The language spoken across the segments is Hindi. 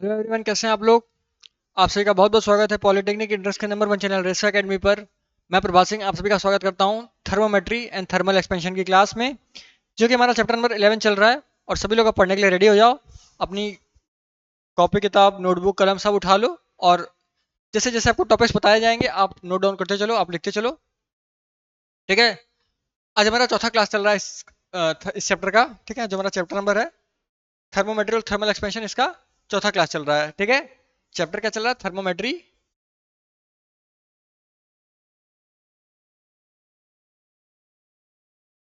हेलो एवरीवन, कैसे हैं आप लोग। आप सभी का बहुत बहुत स्वागत है पॉलिटेक्निक इंटरेस्ट के नंबर वन चैनल रेसा एकेडमी पर। मैं प्रभात सिंह आप सभी का स्वागत करता हूं थर्मोमेट्री एंड थर्मल एक्सपेंशन की क्लास में, जो कि हमारा चैप्टर नंबर 11 चल रहा है। और सभी लोग अब पढ़ने के लिए रेडी हो जाओ। अपनी कॉपी किताब नोटबुक कलम सब उठा लो, और जैसे जैसे आपको टॉपिक्स बताए जाएंगे आप नोट डाउन करते चलो, आप लिखते चलो। ठीक है। आज हमारा चौथा क्लास चल रहा है इस चैप्टर का। ठीक है, जो हमारा चैप्टर नंबर है थर्मोमेट्री और थर्मल एक्सपेंशन, इसका चौथा क्लास चल रहा है। ठीक है। चैप्टर क्या चल रहा है? Thermometry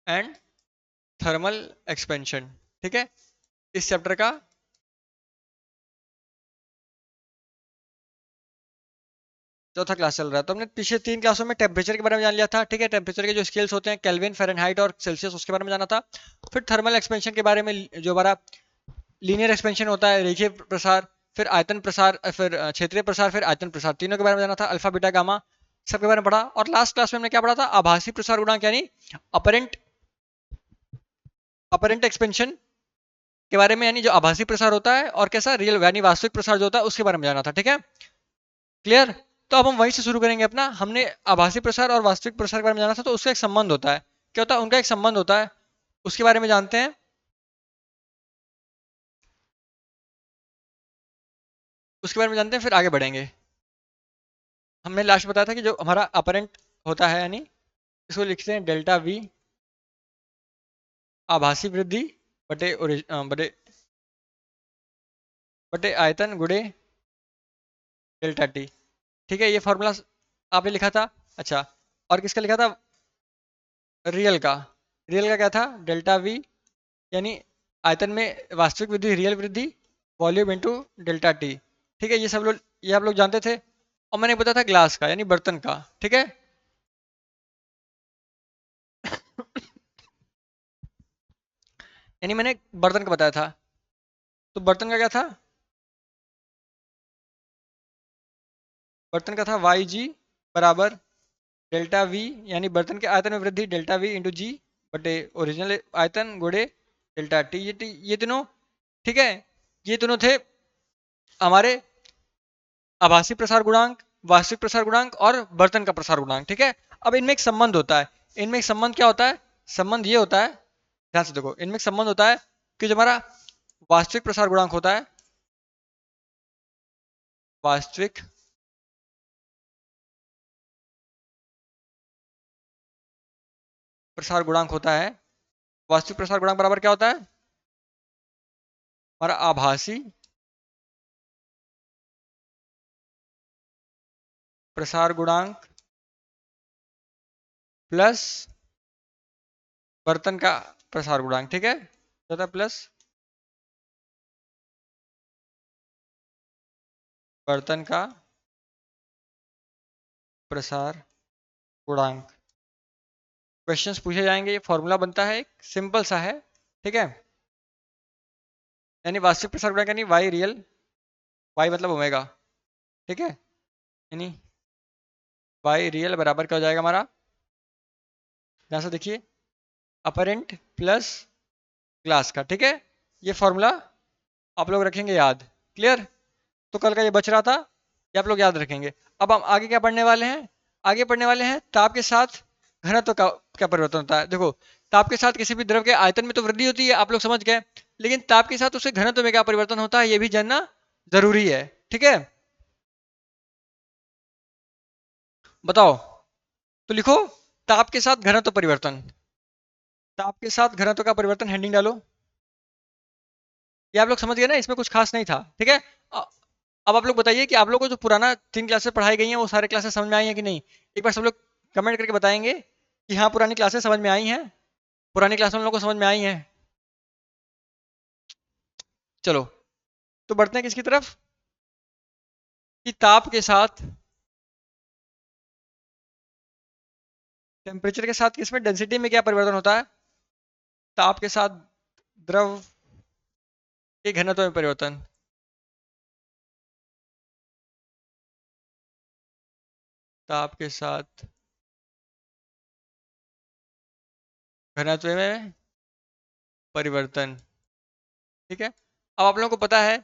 and thermal expansion. ठीक है। इस चैप्टर का चौथा क्लास चल रहा है। तो हमने पिछले 3 क्लासों में टेम्परेचर के बारे में जान लिया था। ठीक है, टेम्परेचर के जो स्केल्स होते हैं केल्विन, फ़ारेनहाइट और सेल्सियस, उसके बारे में जाना था। फिर थर्मल एक्सपेंशन के बारे में, जो हमारा लीनियर एक्सपेंशन होता है, रेखीय प्रसार, फिर आयतन प्रसार, फिर क्षेत्रीय प्रसार, फिर आयतन प्रसार, तीनों के बारे में जाना था। अल्फा बीटा गामा सबके बारे में पढ़ा। और लास्ट क्लास में हमने क्या पढ़ा था? आभासी प्रसार गुणांक, यानी अपरेंट अपरेंट एक्सपेंशन के बारे में, यानी जो आभासी प्रसार होता है और कैसा रियल यानी वास्तविक प्रसार जो होता है उसके बारे में जाना था। ठीक है, क्लियर। तो अब हम वहीं से शुरू करेंगे अपना। हमने आभासी प्रसार और वास्तविक प्रसार के बारे में जाना था, तो उसका एक संबंध होता है। क्या होता है? उनका एक संबंध होता है, उसके बारे में जानते हैं। उसके बारे में जानते हैं, फिर आगे बढ़ेंगे। हमने लास्ट बताया था कि जो हमारा अपरेंट होता है, यानी इसको लिखते हैं डेल्टा वी, आभासी वृद्धि बटे बटे बटे आयतन गुणे डेल्टा टी। ठीक है, ये फॉर्मूला आपने लिखा था। अच्छा, और किसका लिखा था? रियल का। रियल का क्या था? डेल्टा वी, यानी आयतन में वास्तविक वृद्धि, रियल वृद्धि, वॉल्यूम इनटू डेल्टा टी। ठीक है, ये सब लोग, ये आप लोग जानते थे। और मैंने बताया था ग्लास का, यानी बर्तन का। ठीक है। यानी मैंने बर्तन का बताया था। तो बर्तन का क्या था? बर्तन का था वाई जी बराबर डेल्टा वी, यानी बर्तन के आयतन में वृद्धि डेल्टा वी इंटू जी बटे ओरिजिनल आयतन गुणे डेल्टा टी। ये तीनों, ठीक है, ये दोनों थे हमारे आभासी प्रसार गुणांक, वास्तविक प्रसार गुणांक और बर्तन का प्रसार गुणांक। ठीक है। अब इनमें एक संबंध होता है। इनमें एक संबंध क्या होता है? संबंध ये होता है, ध्यान से देखो, इनमें एक संबंध होता है कि जो हमारा वास्तविक प्रसार गुणांक होता है, वास्तविक प्रसार गुणांक होता है, वास्तविक प्रसार गुणांक बराबर क्या होता है? हमारा आभासी प्रसार गुणांक प्लस बर्तन का प्रसार गुणांक। ठीक है, क्या होता है? प्लस बर्तन का प्रसार गुणांक। क्वेश्चंस पूछे जाएंगे, ये फॉर्मूला बनता है, एक सिंपल सा है। ठीक है, यानी वास्तविक प्रसार गुणांक यानी वाई रियल, वाई मतलब ओमेगा। ठीक है, यानी वाई रियल बराबर क्या हो जाएगा हमारा? ध्यान से देखिए, अपरेंट प्लस ग्लास का। ठीक है, ये फॉर्मूला आप लोग रखेंगे याद। क्लियर। तो कल का ये बच रहा था, ये आप लोग याद रखेंगे। अब हम आगे क्या पढ़ने वाले हैं? आगे पढ़ने वाले हैं ताप के साथ घनत्व का क्या परिवर्तन होता है। देखो, ताप के साथ किसी भी द्रव के आयतन में तो वृद्धि होती है, आप लोग समझ गए। लेकिन ताप के साथ उसके घनत्व में क्या परिवर्तन होता है, ये भी जानना जरूरी है। ठीक है, बताओ। तो लिखो, ताप के साथ घनत्व परिवर्तन। ताप के साथ घनत्व का परिवर्तन, हेडिंग डालो। ये आप लोग समझ गए ना, इसमें कुछ खास नहीं था। ठीक है। अ- अब आप लोग बताइए कि आप लोग को जो पुराना 3 क्लासेस पढ़ाई गई हैं वो सारे क्लासेस समझ में आई हैं कि नहीं। एक बार सब लोग कमेंट करके बताएंगे कि हाँ पुरानी क्लासेस समझ में आई हैं, पुरानी क्लास में हम लोग को समझ में आई हैं। चलो, तो बढ़ते हैं किसकी तरफ? कि ताप के साथ, टेम्परेचर के साथ किसमें डेंसिटी में क्या परिवर्तन होता है? ताप के साथ द्रव के घनत्व में परिवर्तन। ताप के साथ घनत्व में परिवर्तन। ठीक है। अब आप लोगों को पता है,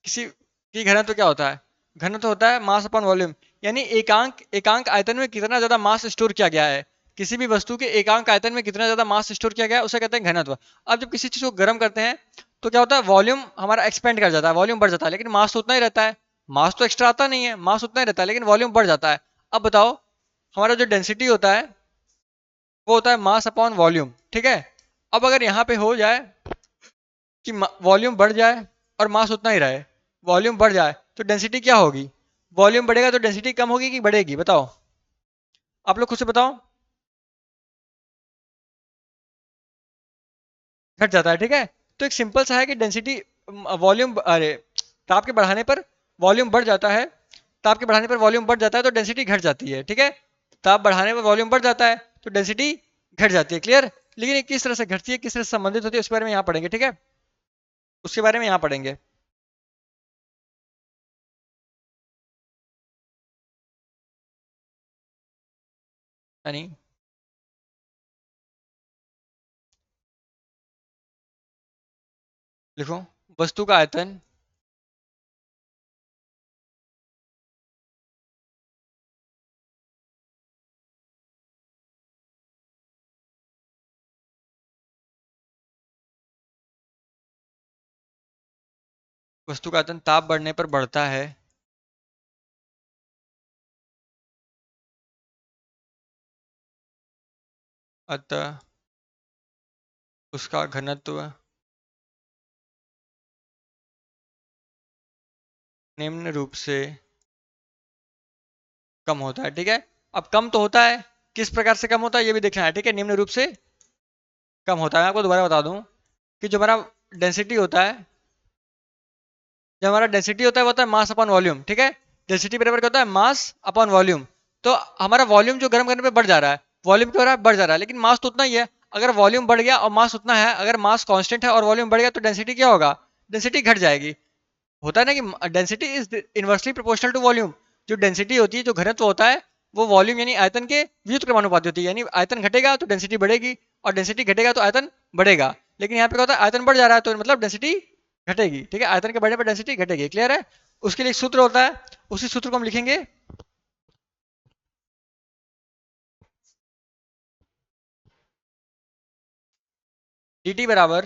किसी कि घनत्व क्या होता है? घनत्व होता है मास अपॉन वॉल्यूम, यानी एकांक एकांक आयतन में कितना ज्यादा मास स्टोर किया गया है। किसी भी वस्तु के एकांक आयतन में कितना ज्यादा मास स्टोर किया गया है उसे कहते हैं घनत्व। अब जब किसी चीज को गर्म करते हैं तो क्या होता है, वॉल्यूम हमारा एक्सपेंड कर जाता है, वॉल्यूम बढ़ जाता है, लेकिन मास तो उतना ही रहता है। मास तो एक्स्ट्रा आता नहीं है, मास उतना ही रहता है, लेकिन वॉल्यूम बढ़ जाता है। अब बताओ, हमारा जो डेंसिटी होता है वो होता है मास अपॉन वॉल्यूम, ठीक है। अब अगर यहाँ पे हो जाए कि वॉल्यूम बढ़ जाए और मास उतना ही रहे, वॉल्यूम बढ़ जाए तो डेंसिटी क्या होगी? वॉल्यूम बढ़ेगा तो डेंसिटी कम होगी कि बढ़ेगी, बताओ? आप लोग खुद से बताओ। घट जाता है, ठीक है। तो एक सिंपल सा है कि डेंसिटी, वॉल्यूम, अरे, ताप के बढ़ाने पर वॉल्यूम बढ़ जाता है, ताप के बढ़ाने पर वॉल्यूम बढ़ जाता है तो डेंसिटी घट जाती है, ठीक है। ताप बढ़ाने पर वॉल्यूम बढ़ जाता है तो डेंसिटी घट जाती है, क्लियर। लेकिन ये किस तरह से घटती है, किस तरह से संबंधित होती है, उसके बारे में यहाँ पढ़ेंगे, ठीक है। उसके बारे में यहाँ पढ़ेंगे। यानी लिखो, वस्तु का आयतन, वस्तु का आयतन ताप बढ़ने पर बढ़ता है, अतः उसका घनत्व निम्न रूप से कम होता है, ठीक है। अब कम तो होता है, किस प्रकार से कम होता है ये भी देखना है, ठीक है। निम्न रूप से कम होता है। मैं आपको दोबारा बता दूं कि जो हमारा डेंसिटी होता है, जो हमारा डेंसिटी होता है वो होता है मास अपॉन वॉल्यूम, ठीक है। डेंसिटी बराबर क्या होता है, मास अपॉन वॉल्यूम। तो हमारा वॉल्यूम जो गर्म करने पे बढ़ जा रहा है, वॉल्यूम क्या हो रहा है, बढ़ जा रहा है, लेकिन मास तो उतना ही है। अगर वॉल्यूम बढ़ गया और मास उतना है, अगर मास कांस्टेंट है और वॉल्यूम बढ़ गया तो डेंसिटी क्या होगा, डेंसिटी घट जाएगी। होता है ना कि density is inversely proportional to volume. जो डेंसिटी होती है, जो घनत्व होता है, वो वॉल्यूम यानी आयतन के विद्युत क्रमानुपाती होती है, यानी आयतन घटेगा तो डेंसिटी बढ़ेगी और डेंसिटी घटेगा तो आयतन बढ़ेगा। लेकिन यहाँ पे क्या होता है, आयतन बढ़ जा रहा है तो मतलब डेंसिटी घटेगी, ठीक है। आयतन के बढ़ने पर डेंसिटी घटेगी, क्लियर है। उसके लिए एक सूत्र होता है, उसी सूत्र को हम लिखेंगे। dt बराबर,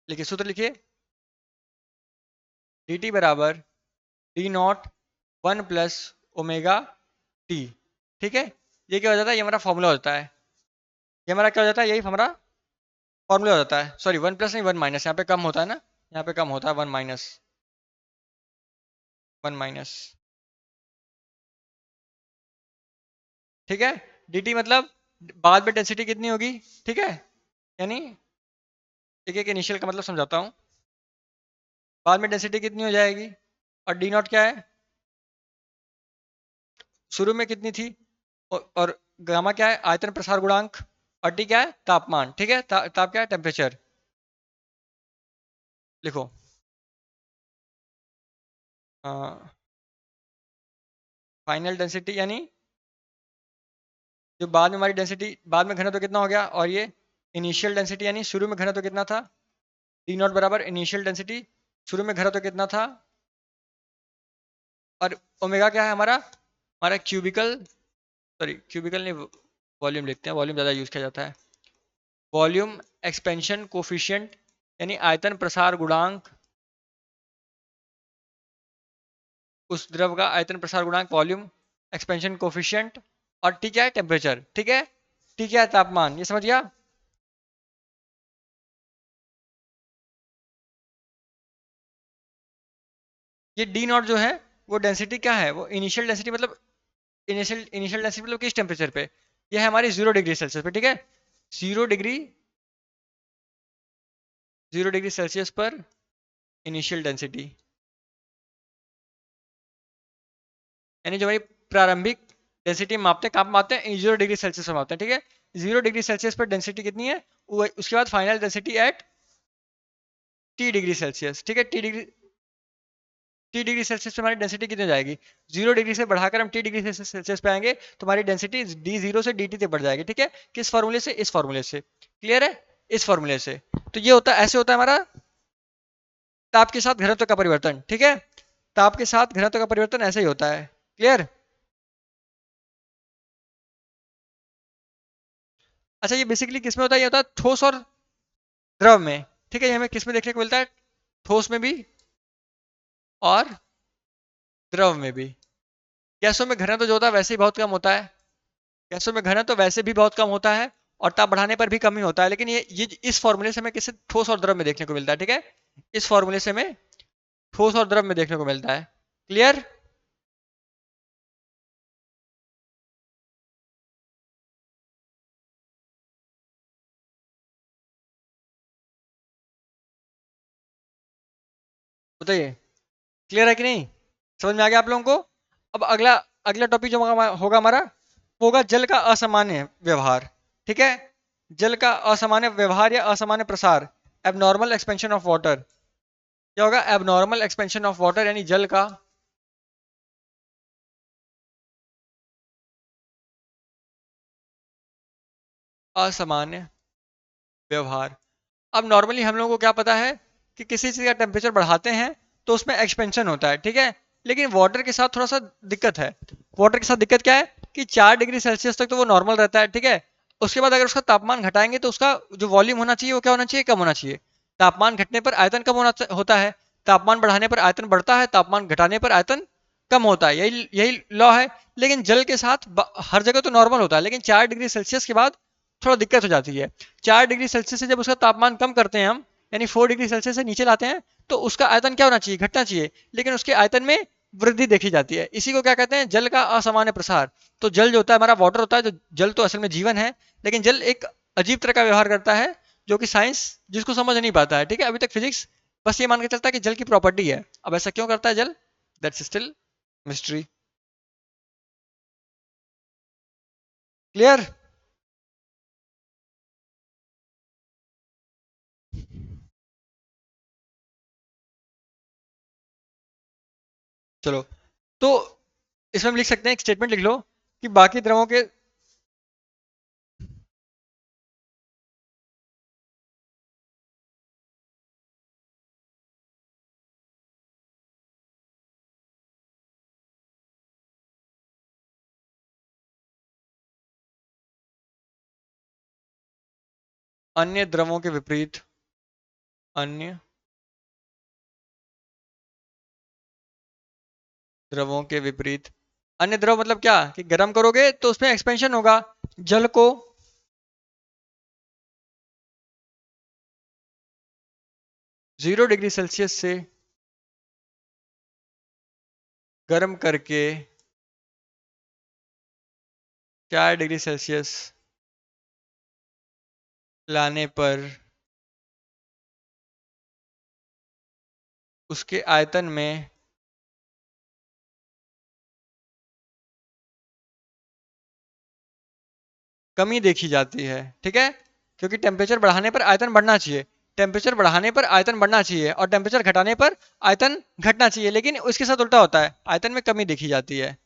लिखिए सूत्र लिखिए, dt बराबर D not one plus omega T, ठीक है। ये क्या हो जाता है, ये हमारा फॉर्मूला होता है, ये हमारा क्या हो जाता है, यही हमारा फॉर्मूला हो जाता है। सॉरी, वन प्लस नहीं, वन माइनस, यहाँ पे कम होता है ना, यहाँ पे कम होता है, वन माइनस, वन माइनस, ठीक है। dt मतलब बाद में डेंसिटी कितनी होगी, ठीक है। यानी एक एक इनिशियल का मतलब समझाता हूँ। बाद में डेंसिटी कितनी हो जाएगी, और डी नॉट क्या है, शुरू में कितनी थी, और गामा क्या है, आयतन प्रसार गुणांक, और टी क्या है, तापमान, ठीक है। ताप क्या है, टेम्परेचर। लिखो, फाइनल डेंसिटी यानी जो बाद में हमारी डेंसिटी, बाद में घनत्व कितना हो गया, और ये इनिशियल डेंसिटी यानी शुरू में घनत्व कितना था। डी नॉट बराबर इनिशियल डेंसिटी, शुरू में घनत्व कितना था, और ओमेगा क्या है हमारा, हमारा क्यूबिकल, सॉरी क्यूबिकल नहीं, वॉल्यूम लिखते हैं, वॉल्यूम ज़्यादा यूज किया जाता है। वॉल्यूम एक्सपेंशन कोफिशिएंट यानी आयतन प्रसार गुणांक, उस द्रव का आयतन प्रसार गुणांक, वॉल्यूम एक्सपेंशन कोफिशिएंट, और टी क्या है, टेम्परेचर, ठीक है। टी क्या है, तापमान, ये समझ गया। ये डी नॉट जो है वो डेंसिटी क्या है, वो इनिशियल डेंसिटी, मतलब इनिशियल डेंसिटी मतलब किस टेम्परेचर पे, ये है हमारी 0 डिग्री सेल्सियस पे, ठीक है। 0 डिग्री, 0 डिग्री सेल्सियस पर इनिशियल डेंसिटी, यानी जो हमारी प्रारंभिक डेंसिटी मापते हैं, कहाँ मापते हैं, 0 डिग्री सेल्सियस पर मापते हैं, ठीक है। 0 डिग्री सेल्सियस पर डेंसिटी कितनी है, उसके बाद final density at T degree Celsius, ठीक है। T डिग्री सेल्सियस पे हमारी डेंसिटी कितनी हो जाएगी, 0 डिग्री से बढ़ाकर हम T डिग्री सेल्सियस पे आएंगे तो हमारी डेंसिटी D0 से DT तक बढ़ जाएगी, ठीक है। किस फॉर्मूले से, इस फॉर्मूले से, क्लियर है, इस फॉर्मूले से। तो ये होता है, ऐसे होता है हमारा ताप के साथ घनत्व का परिवर्तन, ठीक है। ताप के साथ घनत्व का परिवर्तन ऐसे ही होता है, क्लियर। अच्छा, ये बेसिकली किसमें होता है, ये होता है ठोस और द्रव में, ठीक है। ये हमें किसमें देखने को मिलता है, ठोस में भी और द्रव में भी। गैसों में घनत्व जो होता है वैसे ही बहुत कम होता है, गैसों में घनत्व वैसे भी बहुत कम होता है, और ताप बढ़ाने पर भी कम ही होता है। लेकिन ये इस फॉर्मूले से हमें किसी ठोस और द्रव में देखने को मिलता है, ठीक है। इस फॉर्मूले से हमें ठोस और द्रव में देखने को मिलता है, क्लियर। बताइए, क्लियर है कि नहीं, समझ में आ गया आप लोगों को। अब अगला अगला टॉपिक जो होगा हमारा, वो होगा जल का असामान्य व्यवहार, ठीक है। जल का असामान्य व्यवहार या असामान्य प्रसार, एबनॉर्मल एक्सपेंशन ऑफ वाटर। क्या होगा, एबनॉर्मल एक्सपेंशन ऑफ वाटर, यानी जल का असामान्य व्यवहार। अब नॉर्मली हम लोगों को क्या पता है कि किसी चीज़ का टेम्परेचर बढ़ाते हैं तो उसमें एक्सपेंशन होता है, ठीक है। लेकिन वाटर के साथ थोड़ा सा दिक्कत है। वाटर के साथ दिक्कत क्या है कि 4 डिग्री सेल्सियस तक तो वो नॉर्मल रहता है, ठीक है। उसके बाद अगर उसका तापमान घटाएंगे तो उसका जो वॉल्यूम होना चाहिए वो क्या होना चाहिए, कम होना चाहिए। तापमान घटने पर आयतन कम होता है, तापमान बढ़ाने पर आयतन बढ़ता है, तापमान घटाने पर आयतन कम होता है, यही यही लॉ है। लेकिन जल के साथ हर जगह तो नॉर्मल होता है, लेकिन 4 डिग्री सेल्सियस के बाद थोड़ा दिक्कत हो जाती है। 4 डिग्री सेल्सियस से जब उसका तापमान कम करते हैं हम, यानी 4 डिग्री सेल्सियस से नीचे लाते हैं, तो उसका आयतन क्या होना चाहिए, घटना चाहिए। लेकिन उसके आयतन में वृद्धि देखी जाती है, इसी को क्या कहते हैं, जल का असामान्य प्रसार। तो जल जो होता है हमारा, वाटर होता है, जो जल तो असल में जीवन है, लेकिन जल एक अजीब तरह का व्यवहार करता है, जो कि साइंस जिसको समझ नहीं पाता है, ठीक है। अभी तक फिजिक्स बस ये मान के चलता है कि जल की प्रॉपर्टी है। अब ऐसा क्यों करता है जल, दैट्स स्टिल मिस्ट्री, क्लियर। चलो, तो इसमें हम लिख सकते हैं, एक स्टेटमेंट लिख लो कि बाकी द्रवों के अन्य द्रवों के विपरीत, अन्य द्रवों के विपरीत, अन्य द्रव मतलब क्या कि गर्म करोगे तो उसमें एक्सपेंशन होगा। जल को 0 डिग्री सेल्सियस से गर्म करके 4 डिग्री सेल्सियस लाने पर उसके आयतन में कमी देखी जाती है, ठीक है। क्योंकि टेम्परेचर बढ़ाने पर आयतन बढ़ना चाहिए, टेम्परेचर बढ़ाने पर आयतन बढ़ना चाहिए, और टेम्परेचर घटाने पर आयतन घटना चाहिए, लेकिन उसके साथ उल्टा होता है, आयतन में कमी देखी जाती है।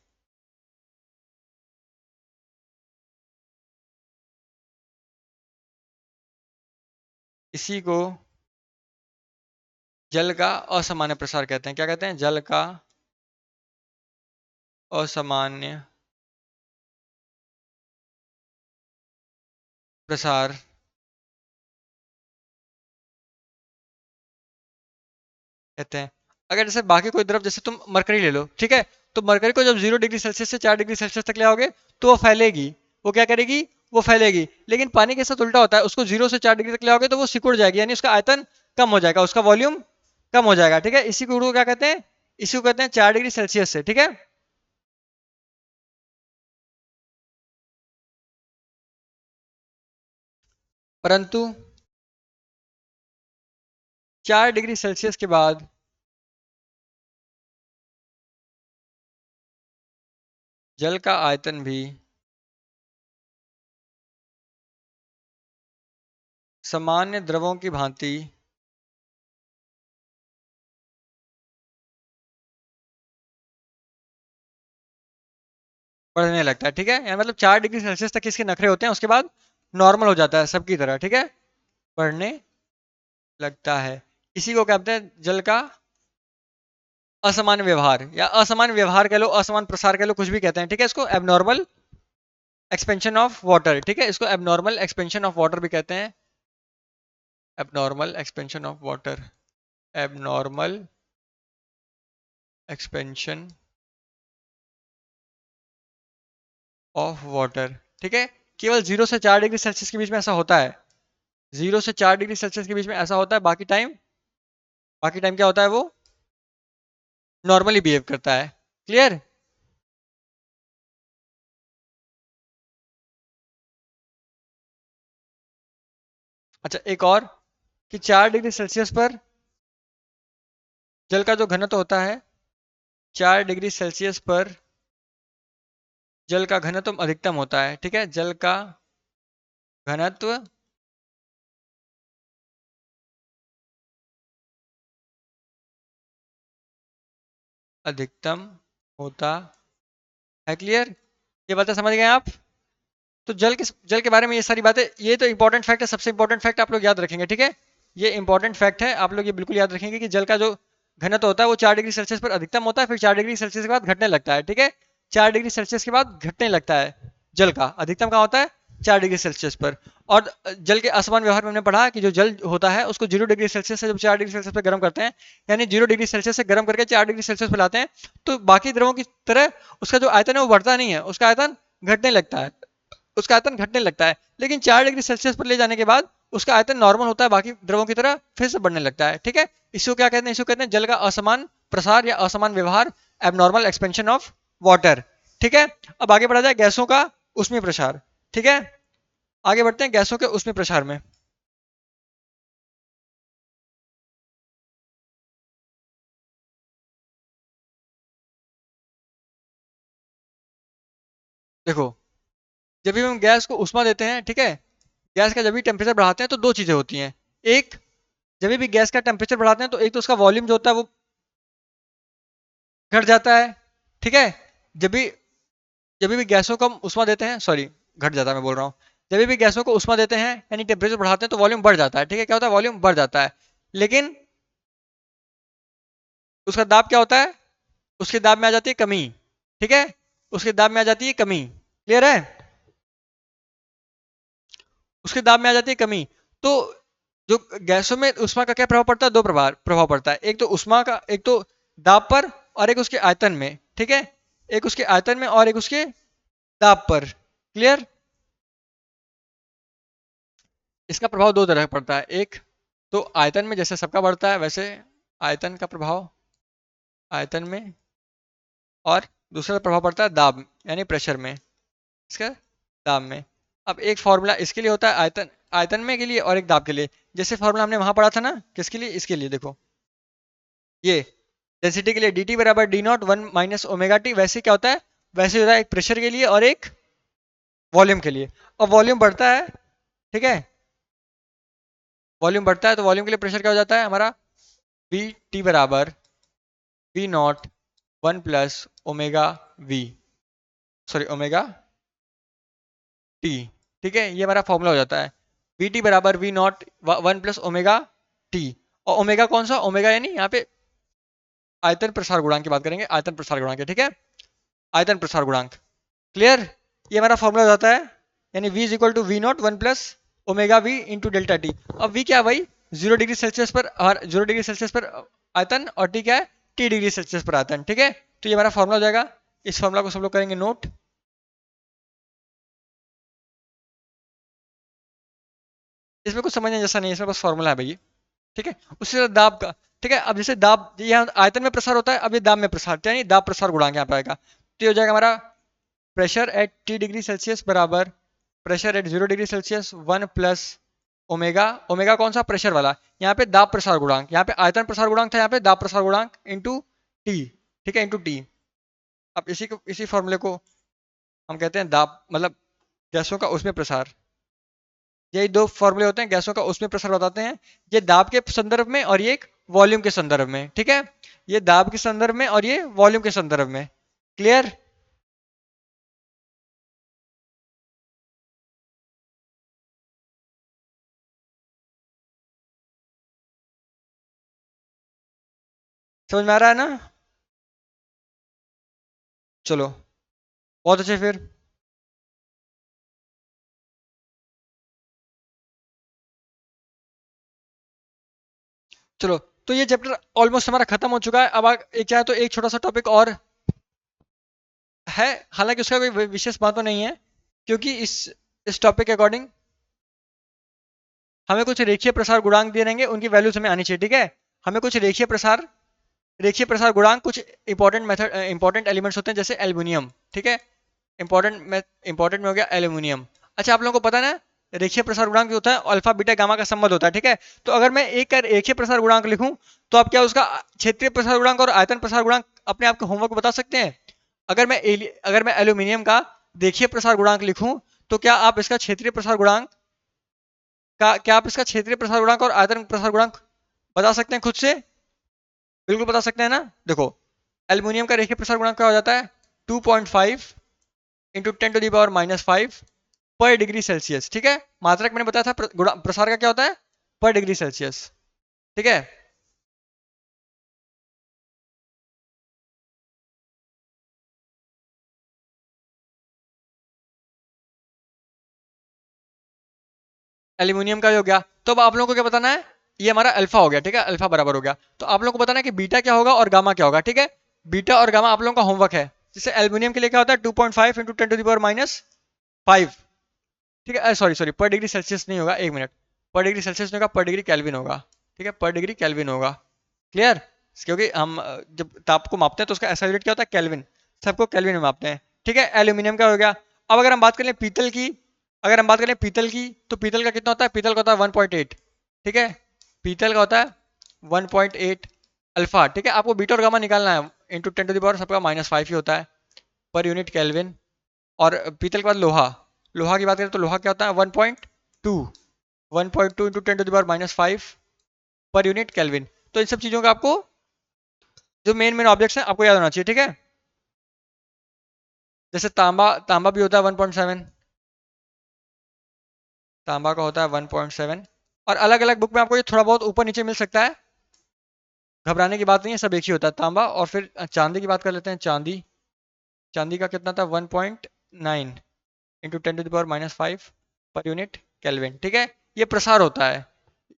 इसी को जल का असामान्य प्रसार कहते हैं। क्या कहते हैं, जल का असामान्य प्रसार कहते हैं। अगर जैसे बाकी कोई द्रव, जैसे तुम मरकरी ले लो, ठीक है। तो मरकरी को जब 0 डिग्री सेल्सियस से 4 डिग्री सेल्सियस तक ले आओगे तो वो फैलेगी। वो क्या करेगी, वो फैलेगी। लेकिन पानी के साथ उल्टा होता है, उसको 0 से 4 डिग्री तक ले आओगे तो वो सिकुड़ जाएगी, यानी उसका आयतन कम हो जाएगा, उसका वॉल्यूम कम हो जाएगा, ठीक है। इसी को क्या कहते हैं, इसी को कहते हैं 4 डिग्री सेल्सियस से, ठीक है। परंतु 4 डिग्री सेल्सियस के बाद जल का आयतन भी सामान्य द्रवों की भांति बढ़ने लगता है, ठीक है। यानी मतलब 4 डिग्री सेल्सियस तक इसके नखरे होते हैं, उसके बाद नॉर्मल हो जाता है सबकी तरह, ठीक है, बढ़ने लगता है। इसी को कहते हैं जल का असमान व्यवहार, या असमान व्यवहार कह लो, असमान प्रसार कह लो, कुछ भी कहते हैं, ठीक है। इसको एबनॉर्मल एक्सपेंशन ऑफ वाटर, ठीक है, इसको एबनॉर्मल एक्सपेंशन ऑफ वाटर भी कहते हैं। Abnormal expansion of water, abnormal expansion of water, ठीक है। केवल 0 से 4 डिग्री सेल्सियस के बीच में ऐसा होता है, 0 से 4 डिग्री सेल्सियस के बीच में ऐसा होता है, बाकी टाइम क्या होता है, वो नॉर्मली बिहेव करता है। क्लियर। अच्छा, एक और, कि 4 डिग्री सेल्सियस पर जल का जो घनत्व होता है, 4 डिग्री सेल्सियस पर जल का घनत्व अधिकतम होता है, ठीक है। जल का घनत्व अधिकतम होता है। क्लियर। ये बातें समझ गए आप। तो जल के बारे में ये सारी बातें, ये तो इंपॉर्टेंट फैक्ट है, सबसे इंपॉर्टेंट फैक्ट आप लोग याद रखेंगे, ठीक है। ये इंपॉर्टेंट फैक्ट है, आप लोग ये बिल्कुल याद रखेंगे कि जल का जो घनत्व होता है वो 4 डिग्री सेल्सियस पर अधिकतम होता है, फिर 4 डिग्री सेल्सियस के बाद घटने लगता है, ठीक है। 4 डिग्री सेल्सियस के बाद घटने लगता है। जल का अधिकतम कहाँ होता है, 4 डिग्री सेल्सियस पर। और जल के असमान व्यवहार में हमने पढ़ा कि जो जल होता है उसको 0 डिग्री सेल्सियस से जब 4 डिग्री सेल्सियस पर गर्म करते हैं, यानी 0 डिग्री सेल्सियस से गर्म करके 4 डिग्री सेल्सियस पर लाते हैं, तो बाकी द्रवों की तरह उसका जो आयतन है वो बढ़ता नहीं है, उसका आयतन घटने लगता है, उसका आयतन घटने लगता है। लेकिन 4 डिग्री सेल्सियस पर ले जाने के बाद उसका आयतन नॉर्मल होता है, बाकी द्रवों की तरह फिर से बढ़ने लगता है, ठीक है। इसको क्या कहते हैं, इसको कहते हैं जल का असमान प्रसार या असमान व्यवहार, एबनॉर्मल एक्सपेंशन ऑफ वाटर, ठीक है। अब आगे बढ़ा जाए गैसों का ऊष्मीय प्रसार, ठीक है। आगे बढ़ते हैं गैसों के ऊष्मीय प्रसार में। देखो, जब भी हम गैस को उष्मा देते हैं, ठीक है, गैस का जब भी टेम्परेचर बढ़ाते हैं तो दो चीजें होती हैं। एक, जब भी गैस का टेम्परेचर बढ़ाते हैं तो एक तो उसका वॉल्यूम जो होता है वो घट जाता है, ठीक है। जब भी जब भी गैसों को हम उष्मा देते हैं, सॉरी, घट जाता है मैं बोल रहा हूँ, जब भी गैसों को उष्मा देते हैं यानी टेम्परेचर बढ़ाते हैं तो वॉल्यूम बढ़ जाता है, ठीक है। क्या होता है, वॉल्यूम बढ़ जाता है। लेकिन उसका दाब क्या होता है, उसके दाब में आ जाती है कमी, ठीक है, उसके दाब में आ जाती है कमी। क्लियर है। उसके दाब में आ जाती है कमी। तो जो गैसों में उष्मा का क्या प्रभाव पड़ता है, दो प्रभाव प्रभाव पड़ता है, एक तो उष्मा का, एक तो दाब पर, और एक उसके आयतन में, ठीक है। एक उसके आयतन में और एक उसके दाब पर। क्लियर। इसका प्रभाव दो तरह का पड़ता है, एक तो आयतन में, जैसे सबका बढ़ता है वैसे आयतन का प्रभाव आयतन में, और दूसरा प्रभाव पड़ता है दाब यानी प्रेशर में, इसका दाब में। अब एक फॉर्मूला इसके लिए होता है, आयतन आयतन में के लिए, और एक दाब के लिए। जैसे फॉर्मूला हमने वहां पढ़ा था ना, किसके लिए, इसके लिए देखो, ये डेंसिटी के लिए डी टी बराबर D not one minus omega T, वैसे क्या होता है, वैसे होता है एक प्रेशर के लिए और एक वॉल्यूम के लिए। और वॉल्यूम बढ़ता है, ठीक है, वॉल्यूम बढ़ता है तो वॉल्यूम के लिए प्रेशर क्या हो जाता है हमारा, वी टी बराबर V naught one plus omega V, sorry omega T, ठीक है। ये हमारा फॉर्मूला हो जाता है, वी टी बराबर V naught one plus omega T. और ओमेगा कौन सा, ओमेगा यानी यहाँ पे आयतन प्रसार गुणांक की बात करेंगे, आयतन प्रसार गुणांक, ठीक है, आयतन प्रसार गुणांक। क्लियर। ये हमारा फॉर्मूला हो जाता है, यानी v is equal to V naught one plus omega V into delta T. अब v क्या है भाई, 0 डिग्री सेल्सियस पर, और 0 डिग्री सेल्सियस पर आयतन, और t क्या है, t डिग्री सेल्सियस पर आयतन, ठीक है। तो ये हमारा फॉर्मूला हो जाएगा, इस फॉर्मूला को सब लोग करेंगे नोट। इसमें कुछ समझने जैसा नहीं है, इसमें बस फॉर्मूला है भाई, ठीक है। उसी तरह दाब का, ठीक है। अब जैसे दाब यहाँ आयतन में प्रसार होता है, अब ये दाब में प्रसार, यानी दाब प्रसार गुणांक यहाँ पे आएगा। तो ये हो जाएगा हमारा pressure at t degree Celsius बराबर pressure at 0 degree Celsius one plus omega, omega कौन सा, प्रेशर वाला, यहाँ पे दाब प्रसार गुणांक, यहाँ पे आयतन प्रसार गुणांक था, यहाँ पे दाब प्रसार गुणांक इंटू टी, ठीक है, इंटू टी। अब इसी फॉर्मूले को हम कहते हैं दाब, मतलब गैसों का उसमें प्रसार। यही दो फॉर्मूले होते हैं गैसों का उसमें प्रसार बताते हैं, ये दाब के संदर्भ में और ये एक वॉल्यूम के संदर्भ में, ठीक है। ये दाब के संदर्भ में और ये वॉल्यूम के संदर्भ में। क्लियर। समझ में आ रहा है ना? चलो, बहुत अच्छे फिर। चलो, तो ये चैप्टर ऑलमोस्ट हमारा खत्म हो चुका है। अब एक चाहे तो एक छोटा सा टॉपिक और है, हालांकि उसका कोई विशेष महत्व नहीं है, क्योंकि इस टॉपिक के अकॉर्डिंग हमें कुछ रेखीय प्रसार गुणांक दिए रहेंगे, उनकी वैल्यूज हमें आनी चाहिए, ठीक है। हमें कुछ रेखीय प्रसार गुणांक, कुछ इंपॉर्टेंट एलिमेंट्स होते हैं, जैसे एल्यूमिनियम, ठीक है। इंपॉर्टेंट में हो गया एल्यूमिनियम। अच्छा, आप लोगों को पता है ना, रेखीय प्रसार गुणांक जो होता है अल्फा बीटा गामा का संबंध होता है, ठीक है। तो अगर मैं एक रेखीय प्रसार गुणांक लिखूं, तो आप क्या उसका क्षेत्रीय प्रसार गुणांक और आयतन प्रसार गुणांक अपने आप के होमवर्क बता सकते हैं? अगर मैं एल्यूमिनियम का रेखीय प्रसार गुणांक लिखूं, तो क्या आप इसका क्षेत्रीय प्रसार गुणांक क्या आप इसका क्षेत्रीय प्रसार गुणांक और आयतन प्रसार गुणांक बता सकते हैं खुद से? बिल्कुल बता सकते हैं ना। देखो, एल्यूमिनियम का रेखीय प्रसार गुणांक क्या हो जाता है? 2.5 इंटू 10⁻⁻5 पर डिग्री सेल्सियस, ठीक है। मात्रक मैंने बताया था, प्रसार का क्या होता है? पर डिग्री सेल्सियस, ठीक है। एल्यूमिनियम का ही हो गया। तो अब आप लोगों को क्या बताना है? ये हमारा अल्फा हो गया, ठीक है, अल्फा बराबर हो गया। तो आप लोगों को बताना है कि बीटा क्या होगा और गामा क्या होगा, ठीक है। बीटा और गामा आप लोगों का होमवर्क है। जैसे एल्यूमिनियम के लिए क्या होता है? 2.5 इंटू 10⁻⁵, ठीक है। सॉरी सॉरी, पर डिग्री सेल्सियस नहीं होगा, एक मिनट। पर डिग्री सेल्सियस नहीं होगा, पर डिग्री केल्विन होगा, ठीक है, पर डिग्री केल्विन होगा। क्लियर? क्योंकि हम जब ताप को मापते हैं तो उसका ऐसा यूनिट क्या होता है? केल्विन। सबको केल्विन में मापते हैं, ठीक है। एल्यूमिनियम का हो गया। अब अगर हम बात करें पीतल की, तो पीतल का कितना होता है? पीतल का होता है 1.8, ठीक है। पीतल का होता है 1.8 अल्फा, ठीक है। आपको बीटा और गामा निकालना है, इंटू 10⁻⁵ सबका -5 ही होता है पर यूनिट केल्विन। और पीतल के बाद लोहा, लोहा की बात करें तो लोहा क्या होता है? 1.2, 1.2 इंटू 10⁻⁵ पर यूनिट केल्विन। तो इन सब चीज़ों का आपको, जो मेन मेन ऑब्जेक्ट्स हैं, आपको याद होना चाहिए, ठीक है। जैसे तांबा, तांबा भी होता है 1.7, तांबा का होता है 1.7। और अलग अलग बुक में आपको ये थोड़ा बहुत ऊपर नीचे मिल सकता है, घबराने की बात नहीं है, सब एक ही होता है तांबा। और फिर चांदी की बात कर लेते हैं। चांदी, चांदी का कितना था? 1.9 इंटू 10⁻⁵ पर यूनिट केल्विन, ठीक है। ये प्रसार होता है,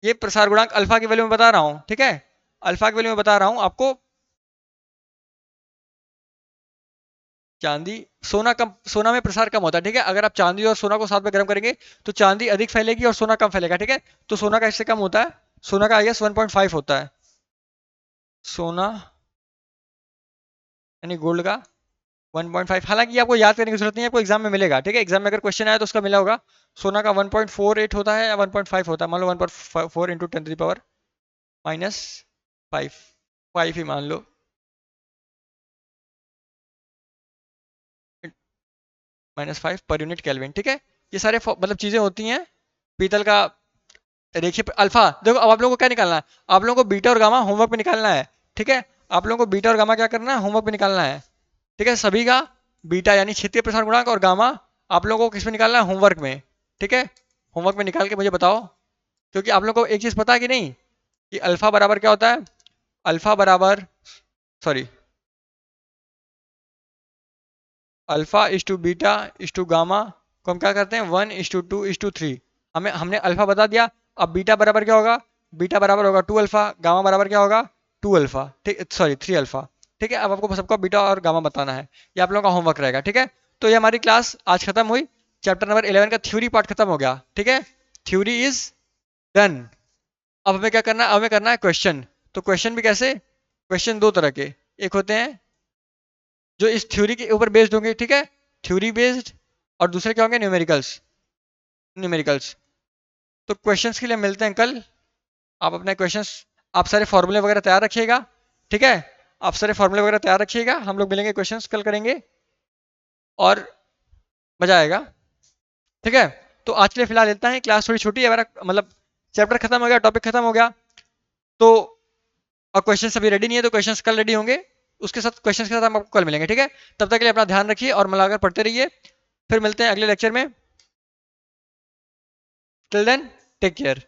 ये प्रसार गुणांक अल्फा की वैल्यू में बता रहा हूँ, ठीक है। अल्फा की वैल्यू में बता रहा हूँ आपको। चांदी, सोना में प्रसार कम होता है, ठीक है। अगर आप चांदी और सोना को साथ में गर्म करेंगे, तो चांदी अधिक फैलेगी और सोना कम फैलेगा, ठीक है। तो सोना का इससे कम होता है, सोना का आई गेस 1.5 होता है, सोना यानी गोल्ड का 1.5। हालांकि आपको याद करने की जरूरत नहीं है, आपको एग्जाम में मिलेगा, ठीक है। एग्जाम में अगर क्वेश्चन आया तो उसका मिला होगा। सोना का 1.48 होता है या 1.5 होता है, मान लो 1.4 इंटू 10⁻⁻5, 5 ही मान लो, -5 पर यूनिट केल्विन, ठीक है। ये सारे मतलब चीजें होती हैं पीतल का रेखीय अल्फा। देखो, अब आप लोगों को क्या निकालना है? आप लोगों को बीटा और गामा होमवर्क पे निकालना है, ठीक है। आप लोगों को बीटा और गामा क्या करना है? होमवर्क पे निकालना है, ठीक है, सभी का। बीटा यानी क्षेत्रीय प्रसार गुणांक और गामा आप लोगों को किस में निकालना है? होमवर्क में, ठीक है। होमवर्क में निकाल के मुझे बताओ, क्योंकि आप लोगों को एक चीज पता है कि नहीं, कि अल्फा बराबर क्या होता है? अल्फा बराबर, sorry, alpha is to beta is to gamma को हम क्या करते हैं? 1:2:3। हमने अल्फा बता दिया। अब बीटा बराबर क्या होगा? बीटा बराबर होगा 2 अल्फा, गामा बराबर क्या होगा? 2 अल्फा, ठीक, सॉरी 3 अल्फा, ठीक है। अब आपको सबका बीटा और गामा बताना है, ये आप लोगों का होमवर्क रहेगा, ठीक है। तो ये हमारी क्लास आज खत्म हुई। चैप्टर नंबर 11 का थ्योरी पार्ट खत्म हो गया, ठीक है। Theory is done. अब हमें क्या करना है? अब हमें करना है क्वेश्चन। तो क्वेश्चन भी कैसे? क्वेश्चन दो तरह के, एक होते हैं जो इस थ्योरी के ऊपर बेस्ड होंगे, ठीक है, थ्योरी बेस्ड। और दूसरे क्या होंगे? Numericals, numericals. तो क्वेश्चंस के लिए मिलते हैं कल। आप अपने क्वेश्चंस, आप सारे फॉर्मूले वगैरह तैयार रखिएगा, ठीक है। आप सारे फॉर्मूले वगैरह तैयार रखिएगा, हम लोग मिलेंगे, क्वेश्चंस कल करेंगे और मजा आएगा, ठीक है। तो आज के लिए फिलहाल इतना ही, क्लास थोड़ी छोटी है मेरा, मतलब चैप्टर खत्म हो गया, टॉपिक खत्म हो गया। तो और क्वेश्चन अभी रेडी नहीं है, तो क्वेश्चंस कल रेडी होंगे। उसके साथ क्वेश्चंस के साथ हम आपको कल मिलेंगे, ठीक है। तब तक के लिए अपना ध्यान रखिए और मिलाकर पढ़ते रहिए। फिर मिलते हैं अगले लेक्चर में। Till then, take care.